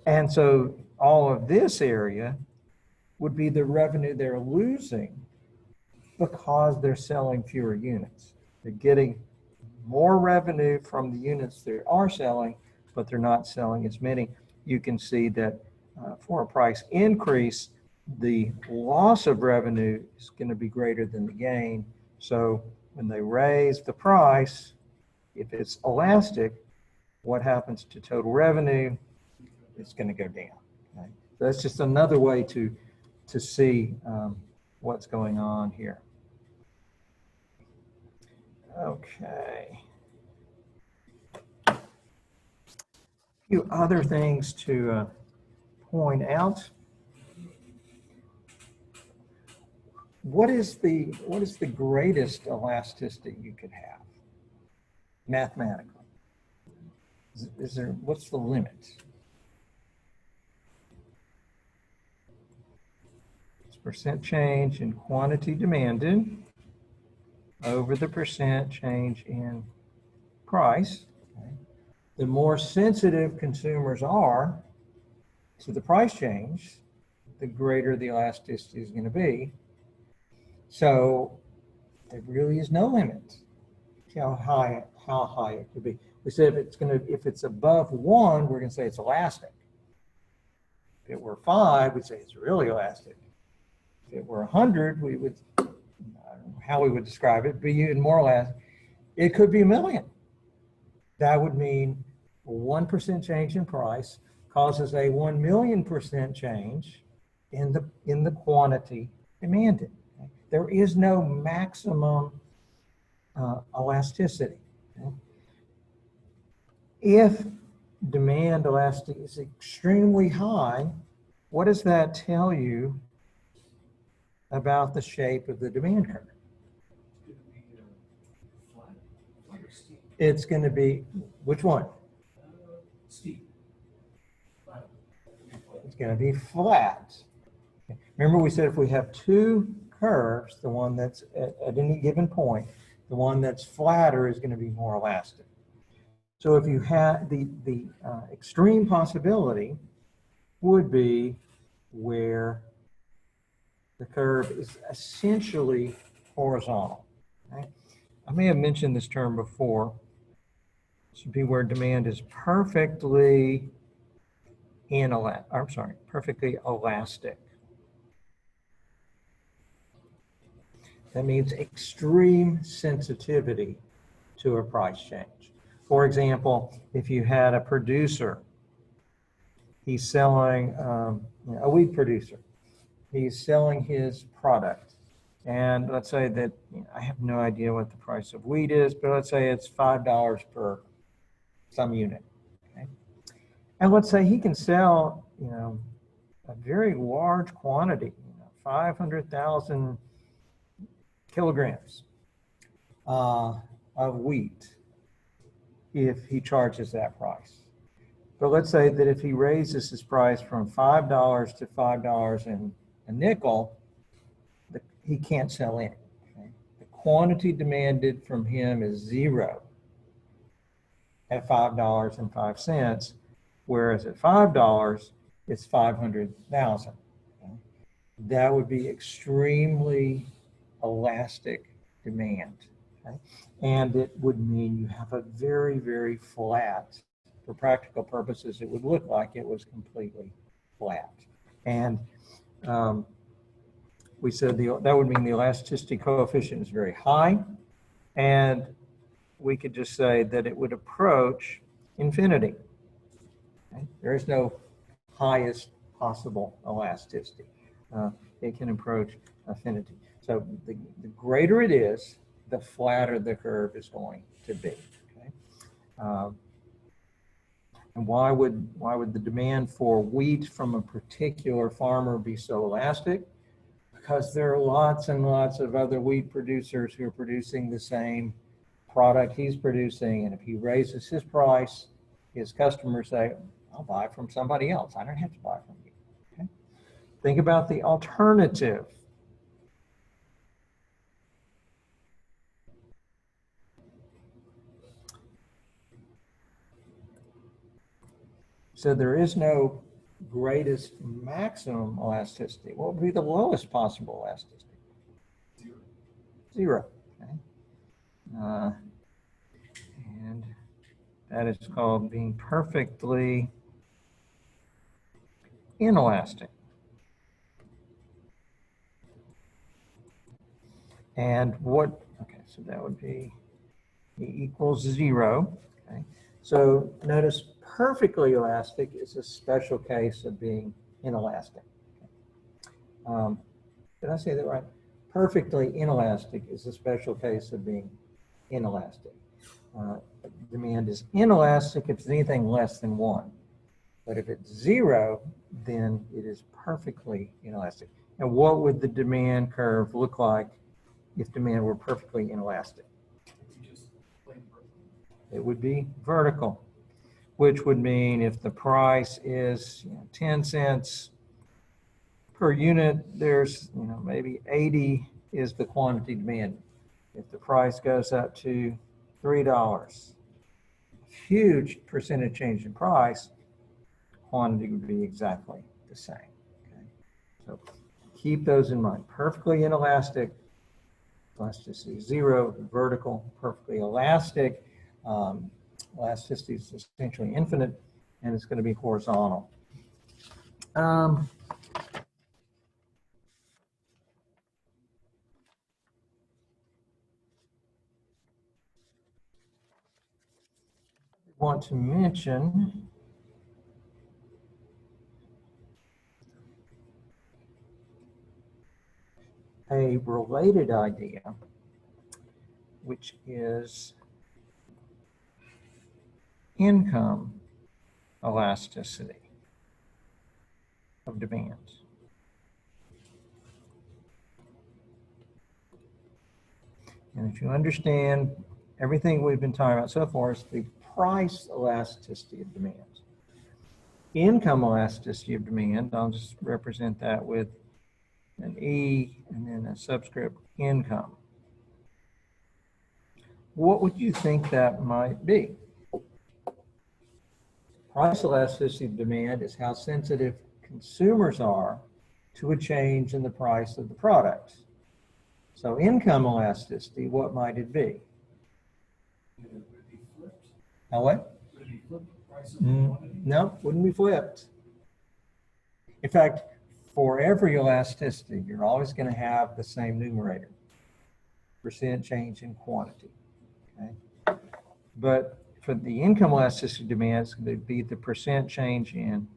And so all of this area would be the revenue they're losing because they're selling fewer units. They're getting more revenue from the units they are selling, but they're not selling as many. You can see that for a price increase, the loss of revenue is going to be greater than the gain. So when they raise the price, if it's elastic, what happens to total revenue? It's going to go down. Okay? So that's just another way to see what's going on here. Okay. A few other things to point out. What is the greatest elasticity you could have mathematically? Is there, what's the limit? It's percent change in quantity demanded over the percent change in price. Okay. The more sensitive consumers are to the price change, the greater the elasticity is going to be. So there really is no limit to how high it could be. We said if it's above 1, we're going to say it's elastic. If it were 5, we'd say it's really elastic. If it were 100, we would, I don't how we would describe it, be even more elastic. It could be a million. That would mean a 1% change in price causes a 1,000,000% change in the quantity demanded. Okay? There is no maximum elasticity. Okay? If demand elasticity is extremely high, what does that tell you about the shape of the demand curve? It's gonna be flat or steep? It's going to be, which one? Steep. Flat. It's going to be flat. Remember we said if we have two curves, the one that's at any given point, the one that's flatter is going to be more elastic. So if you had the extreme possibility would be where the curve is essentially horizontal. Okay? I may have mentioned this term before. This would be where demand is perfectly perfectly elastic. That means extreme sensitivity to a price change. For example, if you had a producer, he's selling, a wheat producer, he's selling his product. And let's say that, I have no idea what the price of wheat is, but let's say it's $5 per some unit. Okay? And let's say he can sell, a very large quantity, 500,000 kilograms of wheat if he charges that price. But let's say that if he raises his price from $5 to $5 and a nickel, he can't sell any. Okay? The quantity demanded from him is zero at $5.05, whereas at $5, it's 500,000. Okay? That would be extremely elastic demand. Okay? And it would mean you have a very, very flat, for practical purposes, it would look like it was completely flat. And we said that would mean the elasticity coefficient is very high, and we could just say that it would approach infinity. Okay? There is no highest possible elasticity. It can approach infinity. So the greater it is, the flatter the curve is going to be. Okay? And why would the demand for wheat from a particular farmer be so elastic? Because there are lots and lots of other wheat producers who are producing the same product he's producing, and if he raises his price, his customers say, I'll buy from somebody else. I don't have to buy from you. Okay? Think about the alternative. So there is no greatest maximum elasticity. What would be the lowest possible elasticity? Zero. Okay? And that is called being perfectly inelastic. And so that would be E equals zero. Okay? So notice perfectly elastic is a special case of being inelastic. Did I say that right? Perfectly inelastic is a special case of being inelastic. Demand is inelastic if it's anything less than 1. But if it's 0, then it is perfectly inelastic. And what would the demand curve look like if demand were perfectly inelastic? It would be vertical, which would mean if the price is 10 cents per unit, there's maybe 80 is the quantity demanded. If the price goes up to $3, huge percentage change in price, quantity would be exactly the same. Okay? So keep those in mind. Perfectly inelastic, elasticity is 0, vertical, perfectly elastic. Elasticity is essentially infinite, and it's going to be horizontal. want to mention a related idea, which is income elasticity of demand. And if you understand everything we've been talking about so far is the price elasticity of demand. Income elasticity of demand, I'll just represent that with an E and then a subscript income. What would you think that might be? Price elasticity of demand is how sensitive consumers are to a change in the price of the product. So income elasticity, what might it be? Would it be flipped? How what? Would it be flipped? Price of quantity? No, wouldn't be flipped. In fact, for every elasticity, you're always going to have the same numerator, percent change in quantity. Okay? But for the income elasticity demand, it's going to be the percent change in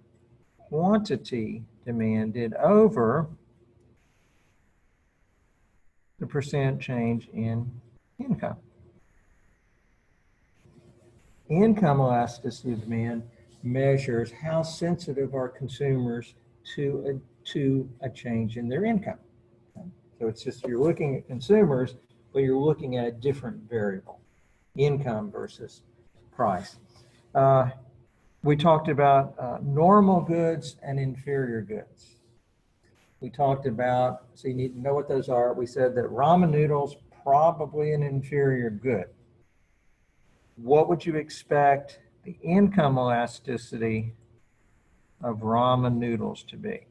quantity demanded over the percent change in income. Income elasticity of demand measures how sensitive are consumers to a change in their income. Okay? So it's just you're looking at consumers, but you're looking at a different variable, income versus price. We talked about normal goods and inferior goods. We talked about, so you need to know what those are. We said that ramen noodles, probably an inferior good. What would you expect the income elasticity of ramen noodles to be?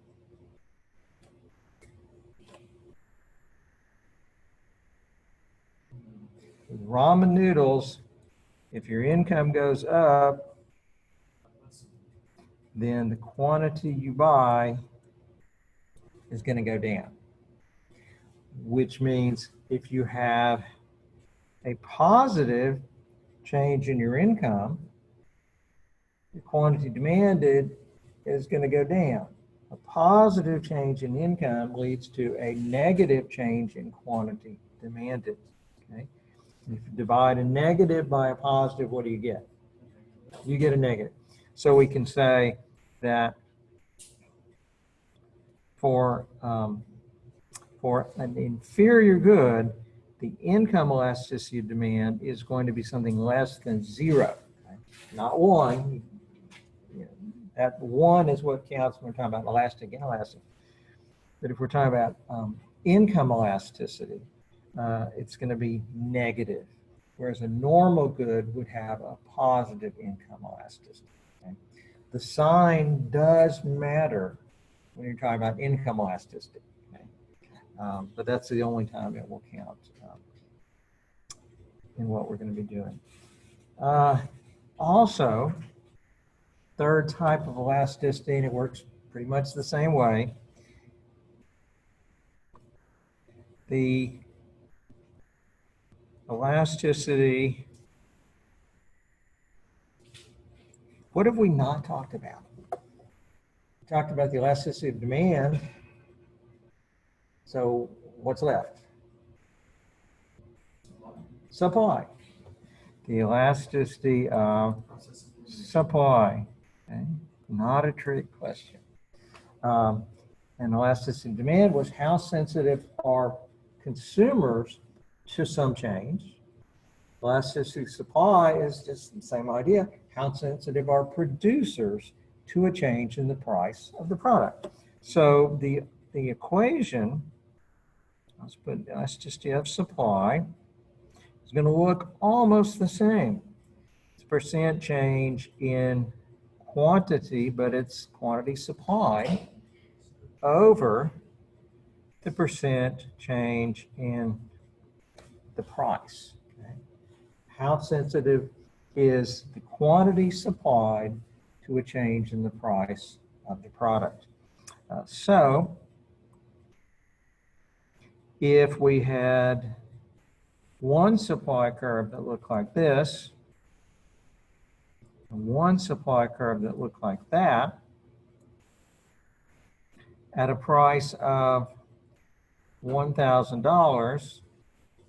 With ramen noodles, if your income goes up, then the quantity you buy is going to go down, which means if you have a positive change in your income, the quantity demanded is going to go down. A positive change in income leads to a negative change in quantity demanded. Okay? If you divide a negative by a positive, what do you get? You get a negative. So we can say that for an inferior good, the income elasticity of demand is going to be something less than 0, okay? Not 1. You know, that 1 is what counts when we're talking about elastic and inelastic. But if we're talking about income elasticity, it's going to be negative, whereas a normal good would have a positive income elasticity. Okay? The sign does matter when you're talking about income elasticity. Okay? But that's the only time it will count in what we're going to be doing. Also, third type of elasticity, and it works pretty much the same way. The elasticity, what have we not talked about? We talked about the elasticity of demand. So what's left? Supply. The elasticity of supply. Okay? Not a trick question. And elasticity of demand was how sensitive are consumers to some change. Elasticity of supply is just the same idea. How sensitive are producers to a change in the price of the product? So the equation, let's put elasticity of supply, is going to look almost the same. It's percent change in quantity, but it's quantity supply over the percent change in the price. Okay? How sensitive is the quantity supplied to a change in the price of the product? So if we had one supply curve that looked like this, one supply curve that looked like that at a price of $1,000,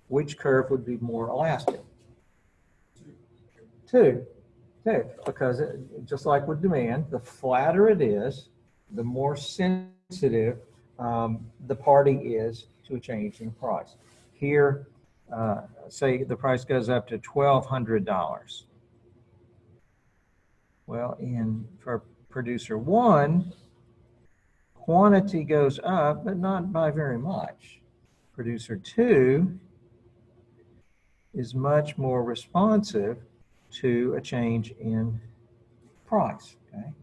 which curve would be more elastic? Two, because just like with demand, the flatter it is, the more sensitive the party is to a change in price. Here, say the price goes up to $1,200. Well, for producer one, quantity goes up, but not by very much. Producer two is much more responsive to a change in price. Okay,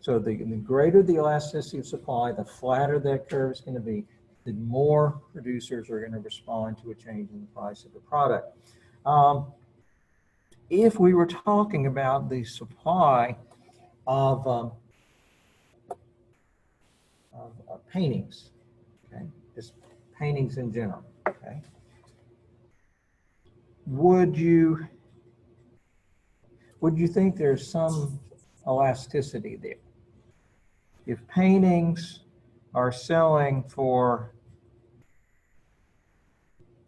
so the greater the elasticity of supply, the flatter that curve is going to be, the more producers are going to respond to a change in the price of the product. If we were talking about the supply of paintings, okay, just paintings in general, okay, would you think there's some elasticity there? If paintings are selling for,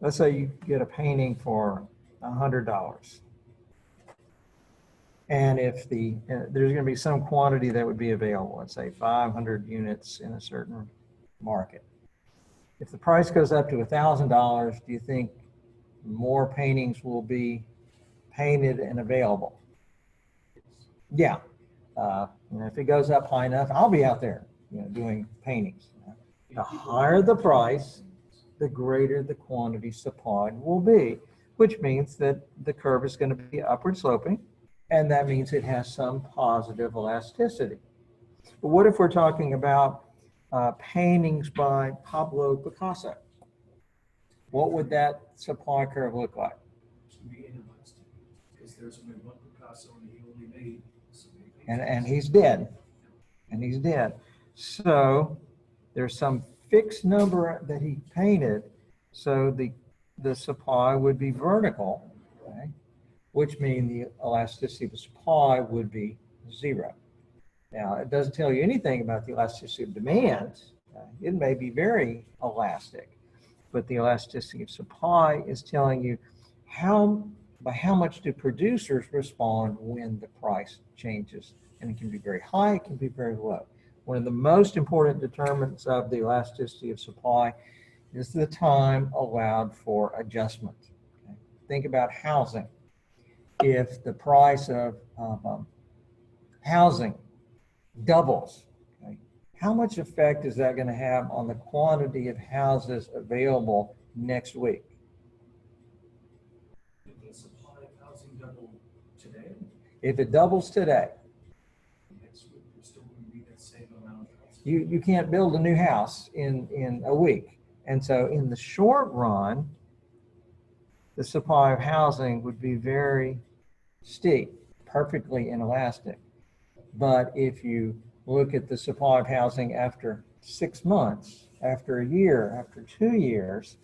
let's say you get a painting for $100, and if there's going to be some quantity that would be available, let's say 500 units in a certain market. If the price goes up to $1,000, do you think more paintings will be painted and available? Yeah. If it goes up high enough, I'll be out there, doing paintings. The higher the price, the greater the quantity supplied will be, which means that the curve is going to be upward sloping, and that means it has some positive elasticity. But what if we're talking about paintings by Pablo Picasso? What would that supply curve look like? It should be inelastic, because there's only one Picasso and he only made so many And paintings. he's dead. And he's dead. So there's some fixed number that he painted, so the supply would be vertical, okay, which means the elasticity of the supply would be zero. Now, it doesn't tell you anything about the elasticity of demand. It may be very elastic, but the elasticity of supply is telling you by how much do producers respond when the price changes. And it can be very high, it can be very low. One of the most important determinants of the elasticity of supply is the time allowed for adjustment. Okay? Think about housing. If the price of housing doubles, okay, how much effect is that going to have on the quantity of houses available next week? Did the supply of housing double today? If it doubles today, Next week, there's still going to be that same amount of housing. you can't build a new house in a week. And so in the short run, the supply of housing would be very steep, perfectly inelastic. But if you look at the supply of housing after 6 months, after a year, after 2 years,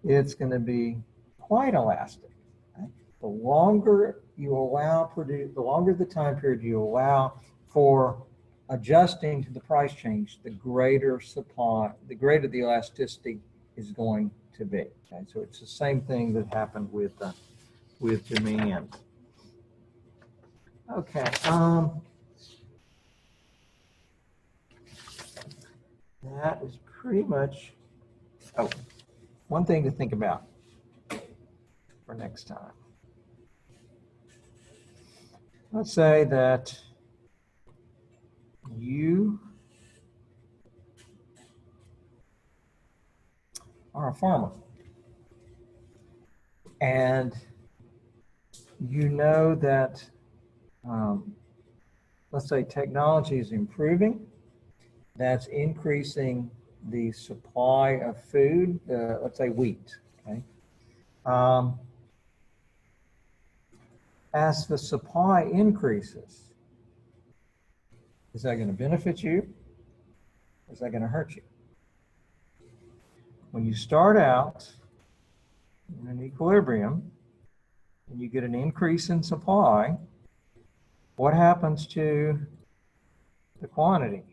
it's going to be quite elastic. Okay? The longer you allow the longer the time period you allow for adjusting to the price change, the greater the elasticity is going to be. Okay? So it's the same thing that happened with demand. Okay. That is pretty much, one thing to think about for next time. Let's say that you are a farmer and you know that, let's say technology is improving. That's increasing the supply of food, let's say wheat, okay? As the supply increases, is that going to benefit you? Or is that going to hurt you? When you start out in an equilibrium and you get an increase in supply, what happens to the quantity?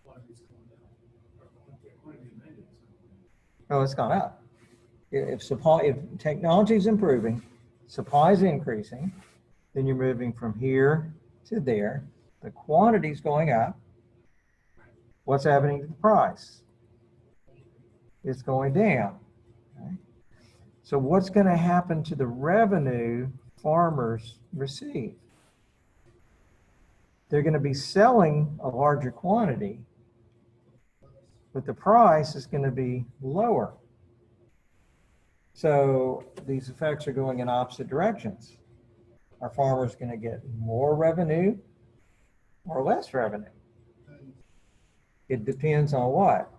Quantity's going down. Or quantity demanded is going down. Oh, it's gone up. If technology is improving, supply is increasing, then you're moving from here to there. The quantity is going up. What's happening to the price? It's going down. Okay? So what's going to happen to the revenue farmers receive? They're going to be selling a larger quantity, but the price is going to be lower. So these effects are going in opposite directions. Are farmers going to get more revenue or less revenue? It depends on what?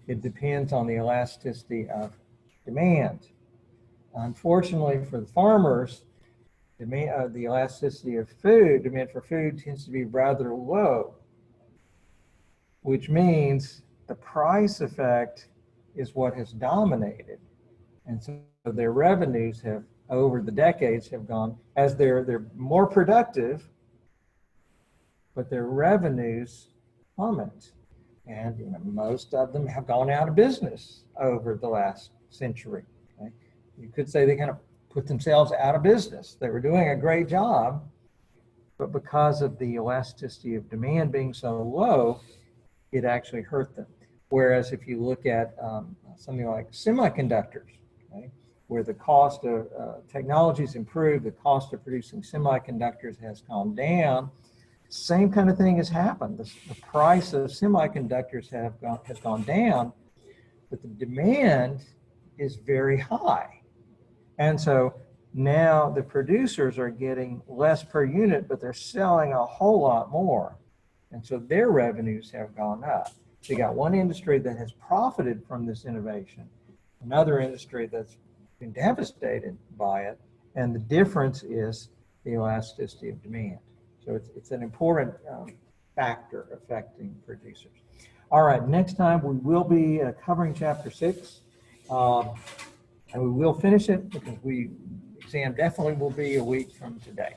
It depends on the elasticity of demand. Unfortunately for the farmers, the elasticity of food, demand for food tends to be rather low, which means the price effect is what has dominated. And so their revenues have, over the decades, have gone, as they're more productive, but their revenues plummet. And most of them have gone out of business over the last century. Okay? You could say they kind of put themselves out of business. They were doing a great job, but because of the elasticity of demand being so low, it actually hurt them. Whereas if you look at something like semiconductors, okay, where the cost of technology's improved, the cost of producing semiconductors has gone down, same kind of thing has happened. The price of semiconductors has gone down, but the demand is very high. And so now the producers are getting less per unit, but they're selling a whole lot more. And so their revenues have gone up. So you got one industry that has profited from this innovation, another industry that's been devastated by it. And the difference is the elasticity of demand. So it's an important factor affecting producers. All right, next time we will be covering chapter 6. And we will finish it because exam definitely will be a week from today.